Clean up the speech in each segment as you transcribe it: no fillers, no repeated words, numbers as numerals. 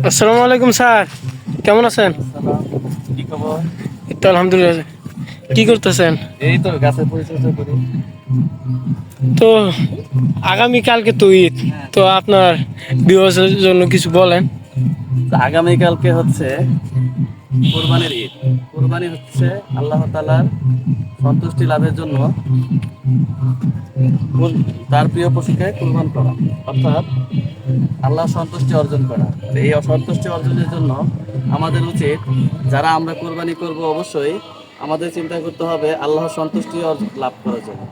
আসসালামু আলাইকুম স্যার, কেমন আছেন? সালাম। কি খবর? এই তো আলহামদুলিল্লাহ। কি করতেছেন? এই তো গাছের পরিচর্যা করি। তো আগামীকালকে তো ঈদ, হ্যাঁ, তো আপনার বিবাহের জন্য কিছু বলেন। তো আগামীকালকে হচ্ছে কোরবানির ঈদ। কোরবানি হচ্ছে আল্লাহ তাআলার সন্তুষ্টি লাভের জন্য তার প্রিয় পশুকে কোরবান করা, অর্থাৎ আল্লাহ সন্তুষ্টি অর্জন করা। তো এই অসন্তুষ্টি অর্জনের জন্য আমাদের উচিত, যারা আমরা কোরবানি করব, অবশ্যই আমাদের চিন্তা করতে হবে আল্লাহর সন্তুষ্টি লাভ করার জন্য।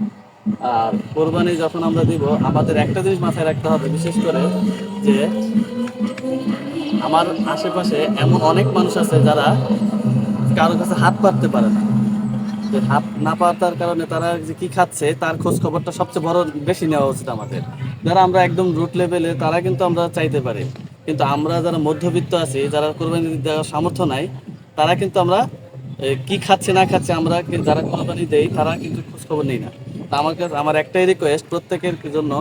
আর কোরবানি যখন আমরা দিব, আমাদের একটা জিনিস মাথায় রাখতে হবে, বিশেষ করে যে আমার আশেপাশে এমন অনেক মানুষ আছে যারা কারোর কাছে হাত পাততে পারে না। যে হাত না পাতার কারণে তারা যে কি খাচ্ছে তার খোঁজ খবরটা সবচেয়ে বড় বেশি নেওয়া উচিত আমাদের। যারা আমরা একদম রুট লেভেলে, তারা কিন্তু আমরা চাইতে পারি, কিন্তু আমরা যারা মধ্যবিত্ত আছি, যারা কোরবানি দেওয়ার সামর্থ্য নাই, তারা কিন্তু আমরা কি খাচ্ছে না খাচ্ছে, আমরা যারা কোরবানি দেই তারা কিন্তু খোঁজ খবর নেই না। তা আমার কাছে আমার একটাই রিকোয়েস্ট প্রত্যেকের জন্য,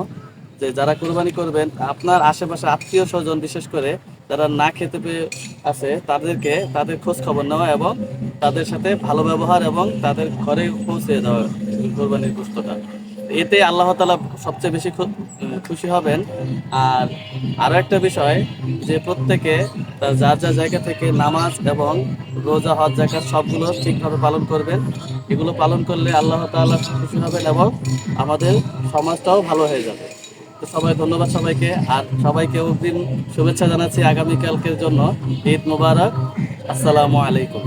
যে যারা কোরবানি করবেন, আপনার আশেপাশে আত্মীয় স্বজন বিশেষ করে যারা না খেতে পেয়ে আছে, তাদেরকে তাদের খোঁজ খবর নেওয়া এবং তাদের সাথে ভালো ব্যবহার এবং তাদের ঘরে পৌঁছে দেওয়া কোরবানির গোশতটা। এতে আল্লাহ তাআলা সবচেয়ে বেশি খুশি হবেন। আর আরো একটা বিষয়, যে প্রত্যেকে তার যার যার জায়গা থেকে নামাজ এবং রোজা, হজ, যাকাত সবগুলো ঠিকভাবে পালন করবেন। এগুলো পালন করলে আল্লাহ তাআলা খুশি হবেন এবং আমাদের সমাজটাও ভালো হয়ে যাবে। তো সবাই ধন্যবাদ সবাইকে, আর সবাইকে অগ্রিম শুভেচ্ছা জানাচ্ছি আগামীকালকের জন্য। ঈদ মোবারক। আসসালামু আলাইকুম।